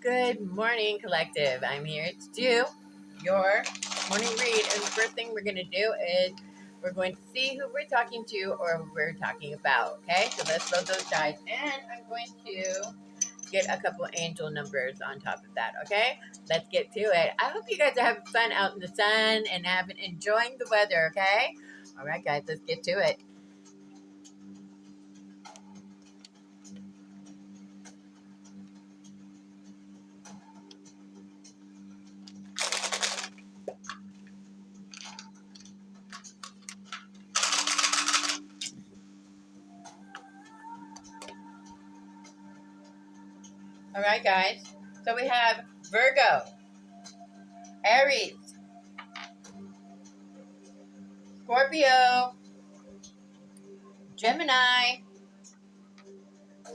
Good morning, collective. I'm here to do your morning read. And the first thing we're going to do is we're going to see who we're talking to or who we're talking about. Okay, so let's load those dice. And I'm going to get a couple angel numbers on top of that. Okay, let's get to it. I hope you guys are having fun out in the sun and enjoying the weather. Okay, all right, guys, let's get to it. All right, guys. So we have Virgo, Aries, Scorpio, Gemini,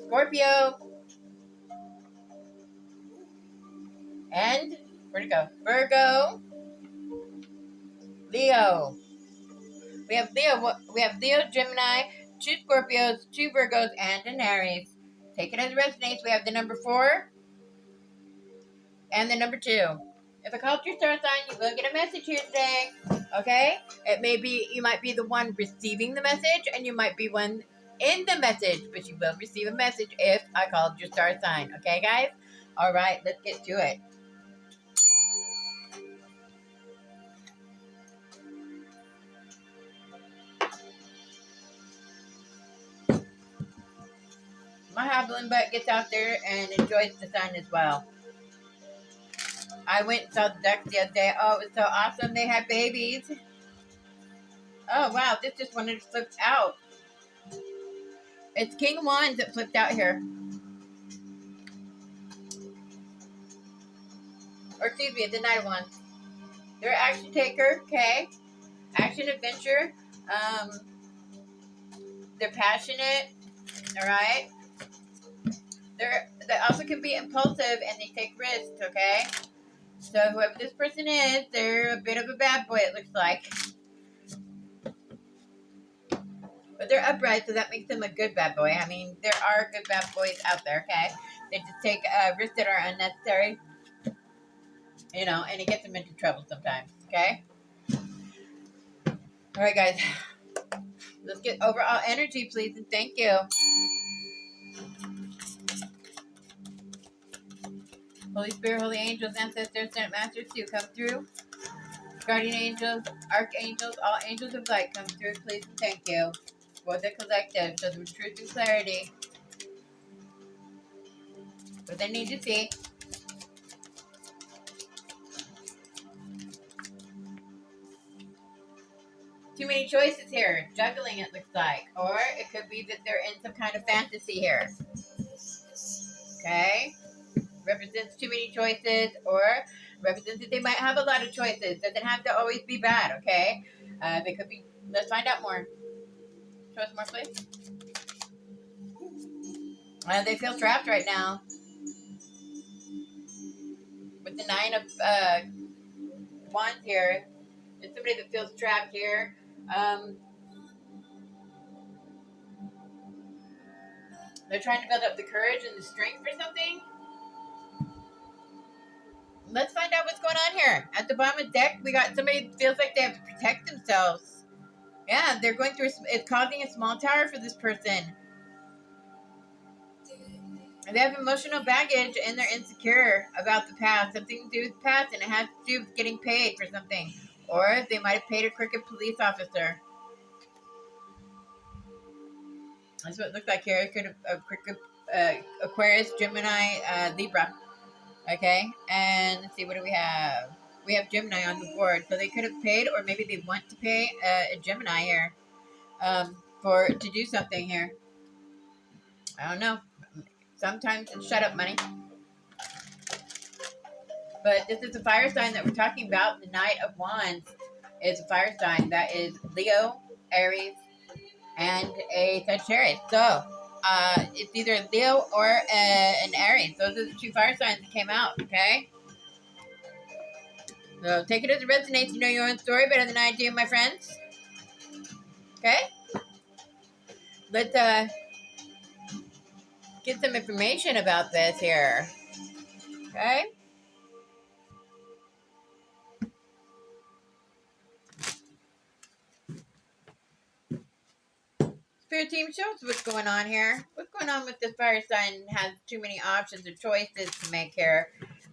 Scorpio, and where'd it go? Virgo, Leo. We have Leo. We have Leo, Gemini, two Scorpios, two Virgos, and an Aries. Take it as it resonates. We have the number 4 and the number 2. If I called your star sign, you will get a message here today. Okay? It may be you might be the one receiving the message, and you might be one in the message, but you will receive a message if I called your star sign. Okay, guys? All right, let's get to it. My hobbling butt gets out there and enjoys the sun as well. I went and saw the ducks the other day. Oh, it was so awesome. They had babies. Oh, wow. This just wanted to flip out. It's King of Wands that flipped out here. Or excuse me, the Knight of Wands. They're action taker, okay? Action adventure. They're passionate, all right? They also can be impulsive and they take risks, okay? So whoever this person is, they're a bit of a bad boy, it looks like. But they're upright, so that makes them a good bad boy. I mean, there are good bad boys out there, okay? They just take risks that are unnecessary, you know, and it gets them into trouble sometimes, okay? All right, guys. Let's get overall energy, please, and thank you. Holy Spirit, Holy Angels, Ancestors, Senate Masters, to come through. Guardian Angels, Archangels, all angels of light, come through, please, and thank you. For the collective, so the truth and clarity. What they need to see. Too many choices here. Juggling, it looks like. Or it could be that they're in some kind of fantasy here. Okay? Represents too many choices, or represents that they might have a lot of choices. Doesn't have to always be bad, okay? They could be. Let's find out more. Show us more, please. They feel trapped right now. With the 9 of Wands here. It's somebody that feels trapped here. They're trying to build up the courage and the strength for something. Let's find out what's going on here. At the bottom of the deck, we got somebody that feels like they have to protect themselves. Yeah, they're going through, it's causing a small tower for this person. They have emotional baggage and they're insecure about the past. Something to do with the past, and it has to do with getting paid for something. Or they might have paid a crooked police officer. That's what it looks like here. It could have a crooked Aquarius, Gemini, Libra. Okay, and let's see, what do we have? We have Gemini on the board, so they could have paid, or maybe they want to pay a Gemini here to do something here. I don't know. Sometimes it's shut up money. But this is a fire sign that we're talking about. The Knight of Wands is a fire sign that is Leo, Aries, and a Sagittarius. So it's either Leo or an Aries. Those are the 2 fire signs that came out, okay? So take it as it resonates. You know your own story better than I do, my friends. Okay? Let's get some information about this here. Okay? Spirit team, show us what's going on here. What's going on with this fire sign has too many options or choices to make here,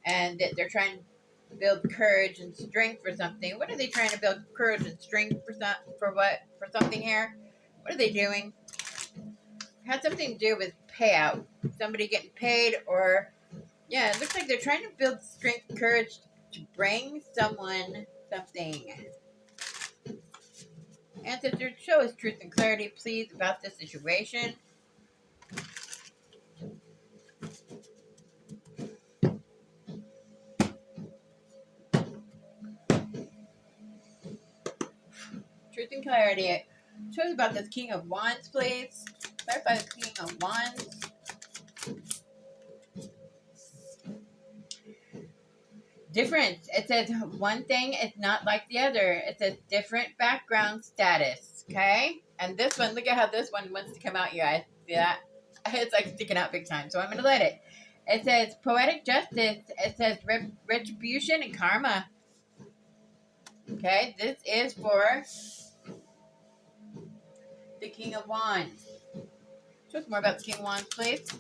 and that they're trying to build courage and strength for something. What are they trying to build courage and strength for what? For something here? What are they doing? It has something to do with payout. Somebody getting paid, or yeah, it looks like they're trying to build strength, courage to bring someone something. Ancestors, show us truth and clarity, please, about this situation. Truth and clarity. Show us about this King of Wands, please. Clarify the King of Wands. Difference. It says one thing is not like the other. It says different background status. Okay? And this one, look at how this one wants to come out, you guys. See that? It's like sticking out big time. So I'm going to let it. It says poetic justice. It says retribution and karma. Okay? This is for the King of Wands. Show us more about the King of Wands, please.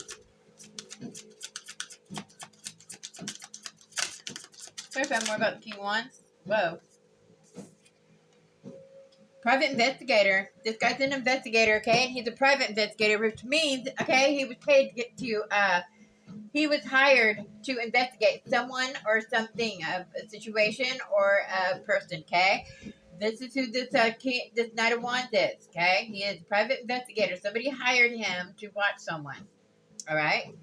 Clarify more about the King of Wands. Whoa. Private investigator. This guy's an investigator, okay? And he's a private investigator, which means, okay, he was paid to get to, he was hired to investigate someone or something, a situation or a person, okay? This is who this Knight of Wands is, okay? He is a private investigator. Somebody hired him to watch someone, all right?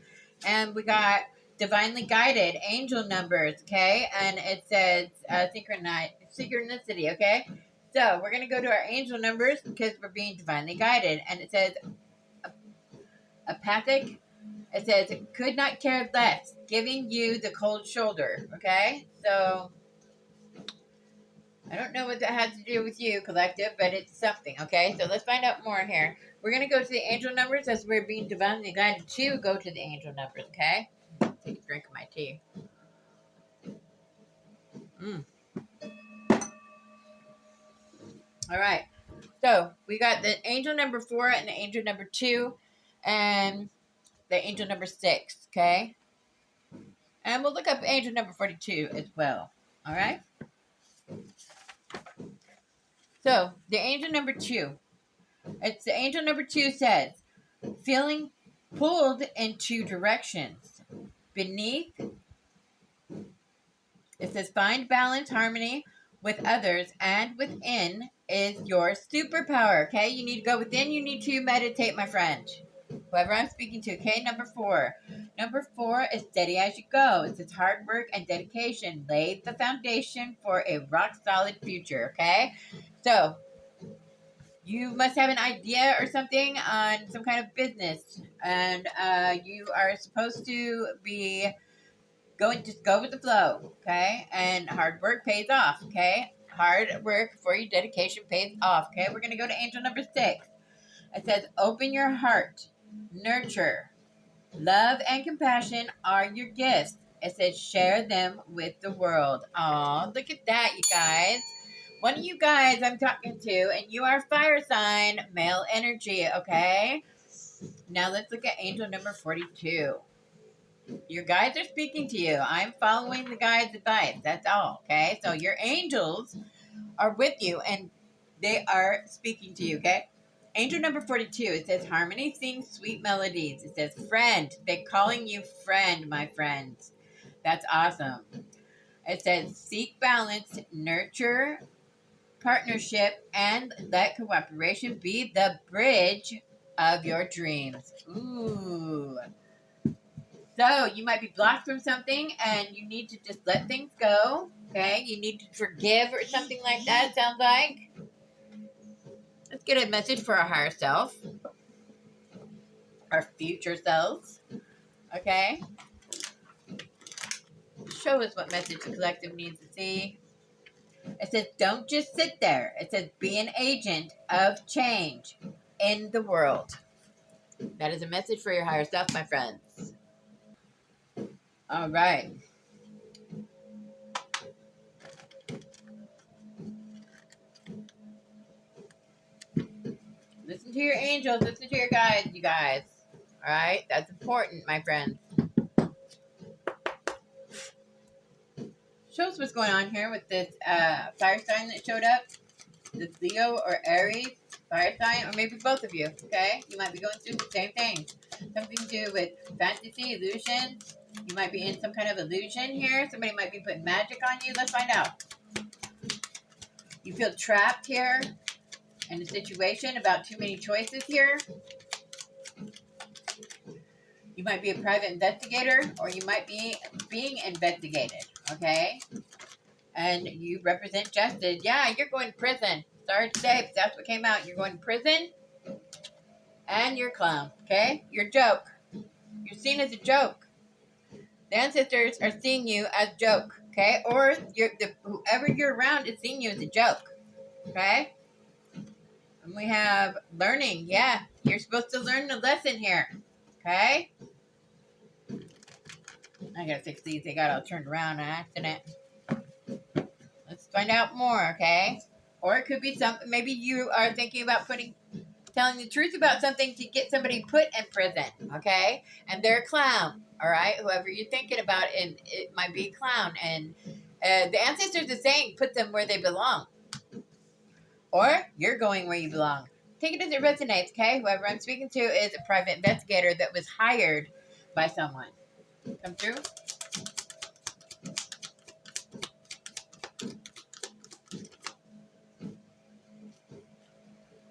And we got divinely guided angel numbers, okay? And it says synchronicity, okay? So we're going to go to our angel numbers because we're being divinely guided. And it says apathic. It says could not care less, giving you the cold shoulder, okay? So I don't know what that has to do with you, collective, but it's something, okay? So let's find out more here. We're going to go to the angel numbers as we're being divinely guided to go to the angel numbers, okay? Take a drink of my tea. All right. So we got the angel number 4 and the angel number 2 and the angel number 6, okay? And we'll look up angel number 42 as well, all right? So the angel number 2, it's the angel number 2 says, feeling pulled in 2 directions. Beneath, it says find balance, harmony with others and within is your superpower, okay? You need to go within, you need to meditate, my friend. Whoever I'm speaking to, okay? Number 4. Number 4 is steady as you go. It says hard work and dedication laid the foundation for a rock solid future, okay? So, you must have an idea or something on some kind of business, and you are supposed to be just go with the flow, okay? And hard work pays off, okay? Hard work for your dedication pays off, okay? We're going to go to angel number 6. It says, open your heart, nurture, love, and compassion are your gifts. It says, share them with the world. Aw, look at that, you guys. One of you guys I'm talking to, and you are fire sign, male energy, okay? Now let's look at angel number 42. Your guides are speaking to you. I'm following the guides' advice. That's all, okay? So your angels are with you, and they are speaking to you, okay? Angel number 42, it says, harmony sings sweet melodies. It says, friend. They're calling you friend, my friends. That's awesome. It says, seek balance, nurture, partnership, and let cooperation be the bridge of your dreams. Ooh. So you might be blocked from something and you need to just let things go. Okay? You need to forgive or something like that, sounds like. Let's get a message for our higher self. Our future selves. Okay? Show us what message the collective needs to see. It says, don't just sit there. It says, be an agent of change in the world. That is a message for your higher self, my friends. All right. Listen to your angels. Listen to your guides, you guys. All right. That's important, my friends. Show us what's going on here with this fire sign that showed up. This Leo or Aries fire sign, or maybe both of you. Okay. You might be going through the same thing. Something to do with fantasy, illusion. You might be in some kind of illusion here. Somebody might be putting magic on you. Let's find out. You feel trapped here in a situation about too many choices here. You might be a private investigator, or you might be being investigated, okay? And you represent justice. Yeah, you're going to prison. Sorry to say, but that's what came out. You're going to prison, and you're a clown, okay? You're a joke. You're seen as a joke. The ancestors are seeing you as a joke, okay? Or whoever you're around is seeing you as a joke, okay? And we have learning. Yeah, you're supposed to learn the lesson here, okay? I gotta fix these. They got all turned around on accident. Let's find out more, okay? Or it could be something. Maybe you are thinking about telling the truth about something to get somebody put in prison, okay? And they're a clown, all right? Whoever you're thinking about, and it might be a clown. And the ancestors are saying, put them where they belong, or you're going where you belong. Take it as it resonates, okay? Whoever I'm speaking to is a private investigator that was hired by someone. Come through.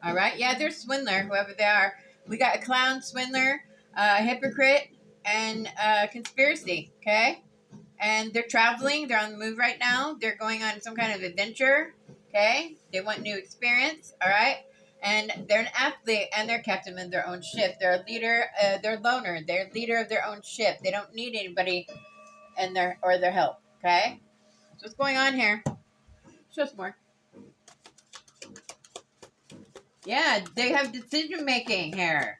All right. Yeah, they're swindler, whoever they are. We got a clown, swindler, hypocrite, and conspiracy. Okay. And they're traveling. They're on the move right now. They're going on some kind of adventure. Okay. They want new experience. All right. And they're an athlete, and they're captain of their own ship. They're a leader. They're a loner. They're a leader of their own ship. They don't need anybody in their help. Okay. So what's going on here? Show us more. Yeah, they have decision making here.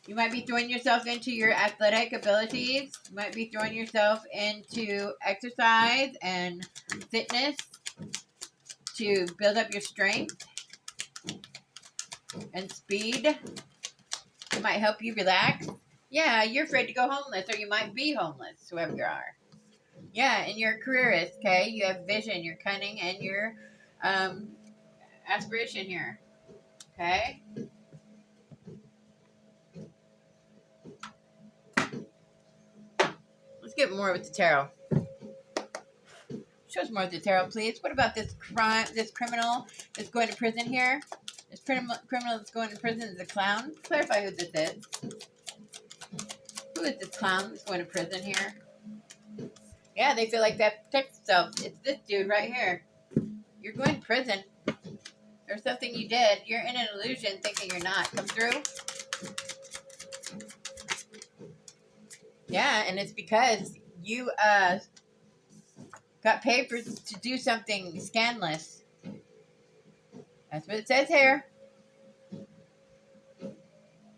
You might be throwing yourself into your athletic abilities. You might be throwing yourself into exercise and fitness to build up your strength and speed. It might help you relax. Yeah, you're afraid to go homeless, or you might be homeless, whoever you are. Yeah, and you're a careerist, okay? You have vision, you're cunning, and your aspiration here, okay? Let's get more with the tarot. Show us more of the tarot, please. What about this criminal that's going to prison here? This criminal that's going to prison is a clown. Clarify who this is. Who is this clown that's going to prison here? Yeah, they feel like they have to protect themselves. It's this dude right here. You're going to prison. There's something you did. You're in an illusion thinking you're not. Come through. Yeah, and it's because you got paid to do something scandalous. That's what it says here.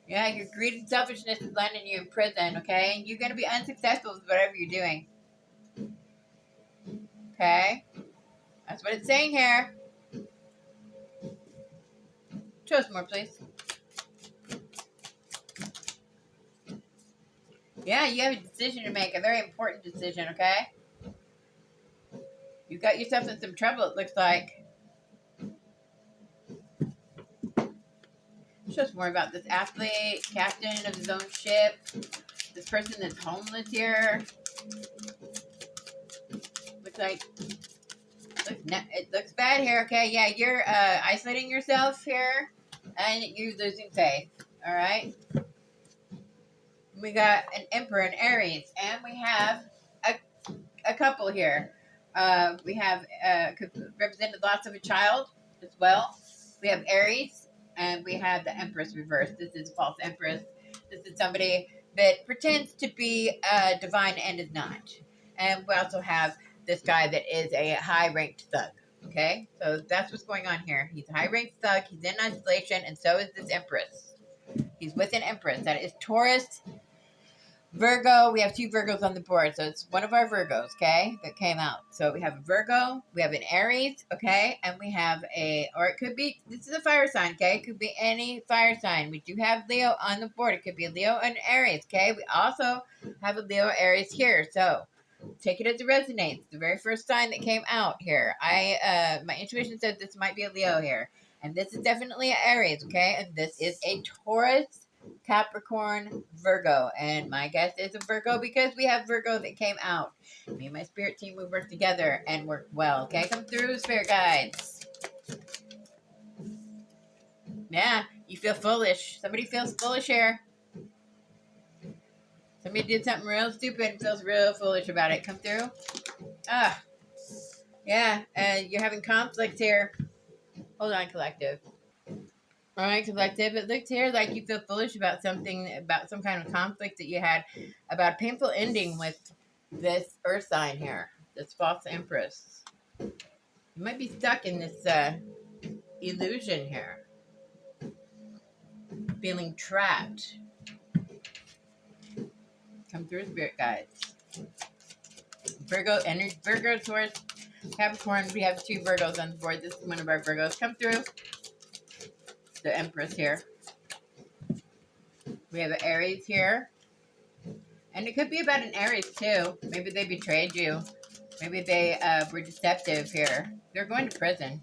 Yeah, your greed and selfishness is landing you in prison, okay? And you're going to be unsuccessful with whatever you're doing. Okay? That's what it's saying here. Show us more, please. Yeah, you have a decision to make, a very important decision, okay? You got yourself in some trouble, it looks like. Show us more about this athlete, captain of his own ship, this person that's homeless here. Looks like it looks bad here. Okay, yeah, you're isolating yourself here, and you're losing faith. All right. We got an Emperor and Aries, and we have a couple here. We have represented lots of a child as well. We have Aries, and we have the Empress reversed. This is false Empress. This is somebody that pretends to be divine and is not. And we also have this guy that is a high-ranked thug. Okay, so that's what's going on here. He's a high-ranked thug. He's in isolation, and so is this Empress. He's with an Empress. That is Taurus Virgo, we have two Virgos on the board. So it's one of our Virgos, okay, that came out. So we have a Virgo, we have an Aries, okay, and we have or it could be, this is a fire sign, okay? It could be any fire sign. We do have Leo on the board. It could be a Leo and Aries, okay? We also have a Leo Aries here. So take it as it resonates. The very first sign that came out here. My intuition said this might be a Leo here. And this is definitely an Aries, okay? And this is a Taurus, Capricorn, Virgo. And my guess is a Virgo because we have Virgo that came out. Me and my spirit team, we work together and work well, okay? Come through, spirit guides. Yeah, you feel foolish. Somebody feels foolish here. Somebody did something real stupid and feels real foolish about it. Come through. Yeah, you're having conflict here. Hold on, collective. All right, collective. It looks here like you feel foolish about something, about some kind of conflict that you had, about a painful ending with this earth sign here, this false empress. You might be stuck in this illusion here, feeling trapped. Come through, spirit guides. Virgo, energy, Virgo, Taurus, Capricorn. We have two Virgos on the board. This is one of our Virgos. Come through. The Empress here. We have an Aries here. And it could be about an Aries too. Maybe they betrayed you. Maybe they were deceptive here. They're going to prison.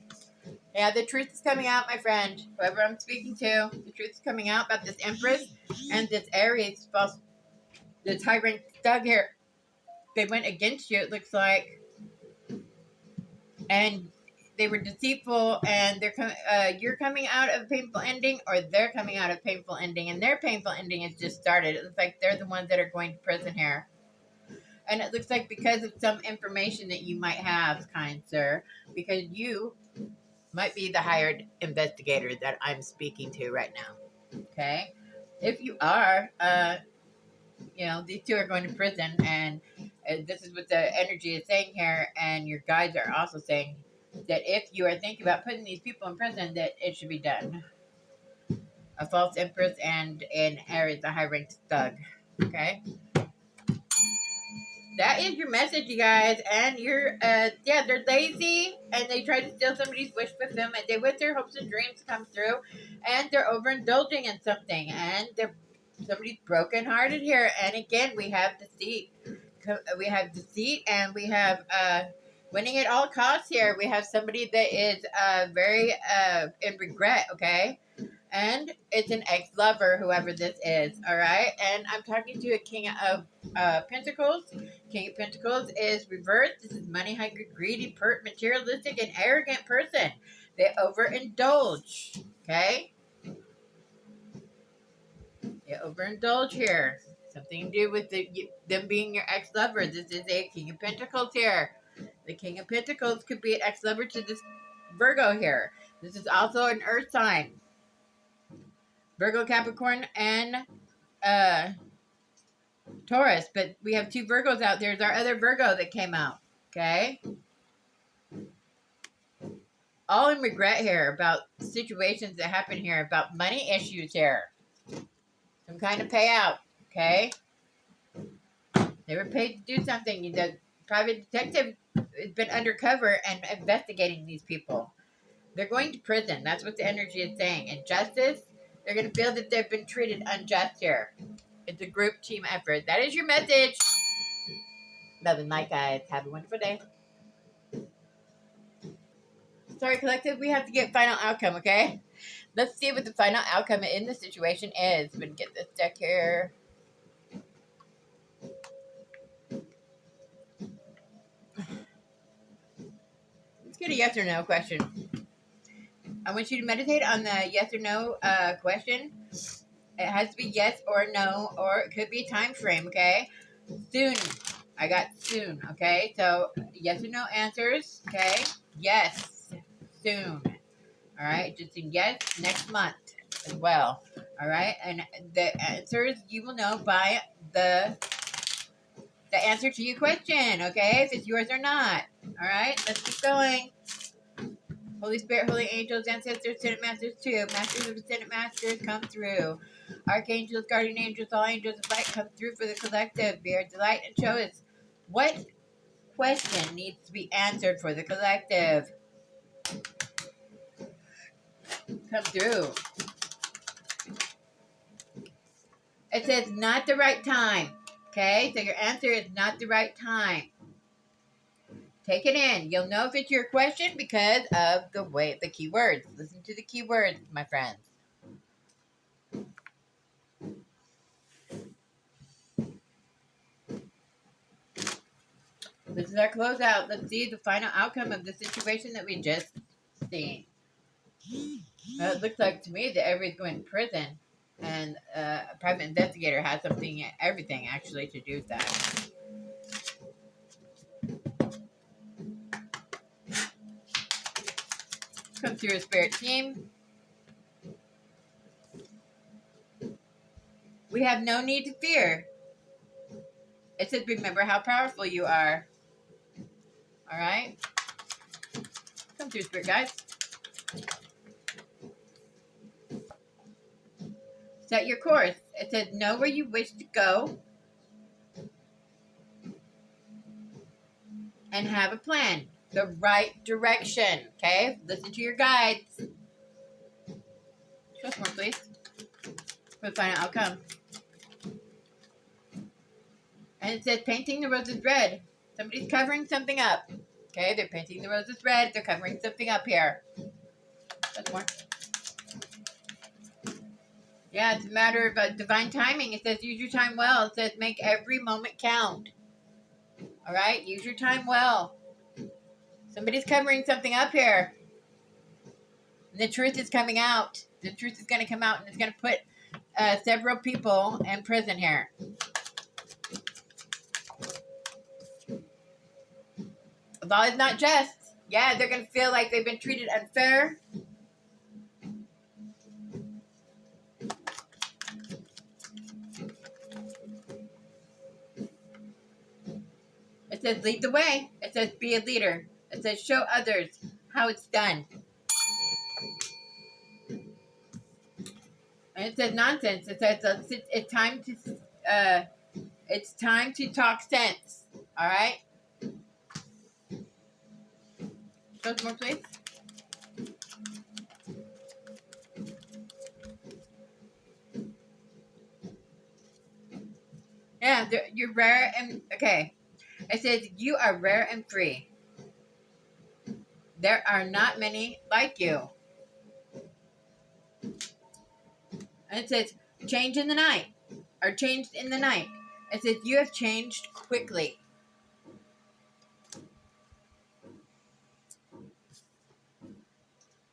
Yeah, the truth is coming out, my friend. Whoever I'm speaking to, the truth is coming out about this Empress and this Aries false, this high ranked thug here. They went against you, it looks like. And they were deceitful, and you're coming out of a painful ending, or they're coming out of a painful ending, and their painful ending has just started. It looks like they're the ones that are going to prison here. And it looks like because of some information that you might have, kind sir, because you might be the hired investigator that I'm speaking to right now. Okay? If you are, these two are going to prison, and this is what the energy is saying here, and your guides are also saying that if you are thinking about putting these people in prison, that it should be done. A false empress and an Aries, a high-ranked thug. Okay? That is your message, you guys. And they're lazy, and they try to steal somebody's wish fulfillment. They want their hopes and dreams to come through, and they're overindulging in something, and somebody's brokenhearted here. And again, we have deceit. We have deceit, and we have winning at all costs here. We have somebody that is very in regret. Okay. And it's an ex-lover, whoever this is, all right? And I'm talking to a King of Pentacles. King of Pentacles is reversed. This is money hungry, greedy, materialistic, and arrogant person. They overindulge, okay? They overindulge here. Something to do with them being your ex-lover. This is a King of Pentacles here. The King of Pentacles could be an ex-lover to this Virgo here. This is also an earth sign. Virgo, Capricorn, and Taurus. But we have two Virgos out. There's our other Virgo that came out. Okay? All in regret here about situations that happen here, about money issues here. Some kind of payout. Okay? They were paid to do something. The private detective has been undercover and investigating these people. They're going to prison. That's what the energy is saying. And justice, they're going to feel that they've been treated unjust here. It's a group team effort. That is your message. Love and light, guys. Have a wonderful day. Sorry, collective. We have to get final outcome, okay? Let's see what the final outcome in the situation is. I'm going to get this deck here. Let's get a yes or no question. I want you to meditate on the yes or no question. It has to be yes or no, or it could be a time frame, okay? Soon. I got soon, okay? So, yes or no answers, okay? Yes, soon. All right? Just in yes, next month as well. All right? And the answers you will know by the answer to your question, okay? If it's yours or not. All right? Let's keep going. Holy Spirit, holy angels, ancestors, Senate masters too. Masters of the Senate masters, come through. Archangels, guardian angels, all angels of light, come through for the collective. Be our delight and show us what question needs to be answered for the collective. Come through. It says not the right time. Okay, so your answer is not the right time. Take it in. You'll know if it's your question because of the keywords. Listen to the keywords, my friends. This is our closeout. Let's see the final outcome of the situation that we just seen. Well, it looks like to me that everybody's going to prison, and a private investigator has everything actually to do with that. Come through a spirit team. We have no need to fear. It says, remember how powerful you are. All right? Come through, spirit guys. Set your course. It says, know where you wish to go and have a plan. The right direction. Okay? Listen to your guides. Show us more, please. For the final outcome. And it says, painting the roses red. Somebody's covering something up. Okay? They're painting the roses red. They're covering something up here. That's more. Yeah, it's a matter of divine timing. It says, use your time well. It says, make every moment count. All right? Use your time well. Somebody's covering something up here. And the truth is coming out. The truth is going to come out, and it's going to put several people in prison here. Law is not just. Yeah, they're going to feel like they've been treated unfair. It says lead the way. It says be a leader. It says show others how it's done. And it says nonsense. It says it's time to talk sense. All right. Show us more, please. Yeah, you're rare and okay. It says you are rare and free. There are not many like you. And it says change in the night, or changed in the night. It says you have changed quickly.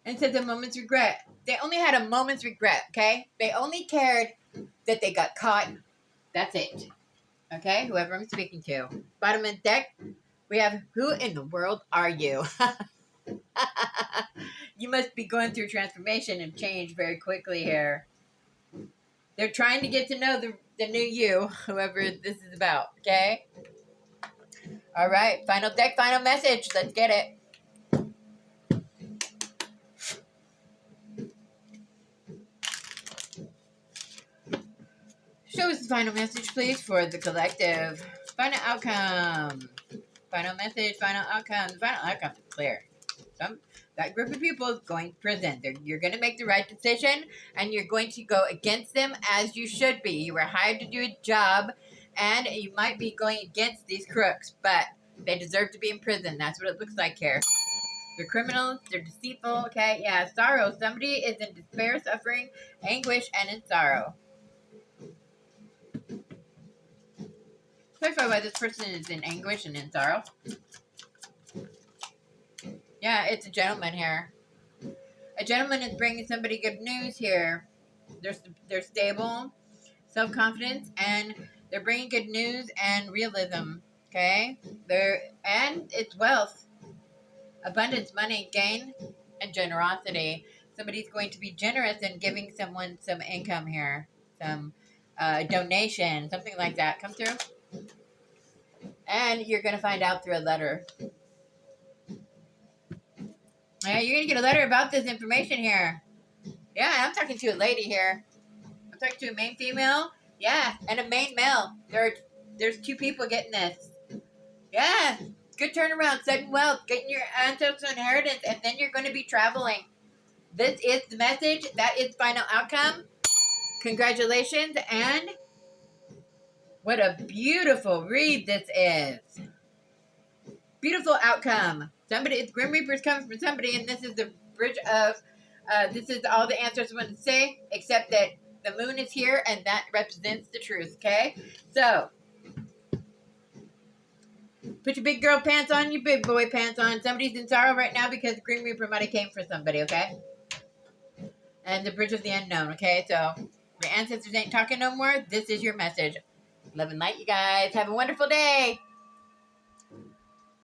And it says a moment's regret. They only had a moment's regret, okay? They only cared that they got caught. That's it. Okay? Whoever I'm speaking to. Bottom of the deck, we have who in the world are you? You must be going through transformation and change very quickly here. They're trying to get to know the new you, whoever this is about, okay? All right, final deck, final message. Let's get it. Show us the final message, please, for the collective. Final outcome. Final message, final outcome. The final outcome is clear. That group of people is going to prison. You're going to make the right decision, and you're going to go against them as you should be. You were hired to do a job, and you might be going against these crooks, but they deserve to be in prison. That's what it looks like here. They're criminals. They're deceitful. Okay, yeah, sorrow. Somebody is in despair, suffering, anguish, and in sorrow. Clarify why this person is in anguish and in sorrow. Yeah, it's a gentleman here. A gentleman is bringing somebody good news here. They're stable, self-confidence, and they're bringing good news and realism. Okay, and it's wealth, abundance, money, gain, and generosity. Somebody's going to be generous in giving someone some income here, some donation, something like that. Come through, and you're going to find out through a letter. Yeah, you're gonna get a letter about this information here. Yeah, I'm talking to a lady here. I'm talking to a main female. Yeah, and a main male. There's two people getting this. Yeah, good turnaround, sudden wealth, getting your ancestral inheritance, and then you're going to be traveling. This is the message. That is final outcome. Congratulations, and what a beautiful read this is. Beautiful outcome. Somebody, it's Grim Reaper's coming from somebody, and this is the bridge of, this is all the answers I want to say, except that the moon is here, and that represents the truth, okay? So, put your big girl pants on, your big boy pants on. Somebody's in sorrow right now because Grim Reaper might have came for somebody, okay? And the bridge of the unknown, okay? So, your ancestors ain't talking no more. This is your message. Love and light, you guys. Have a wonderful day.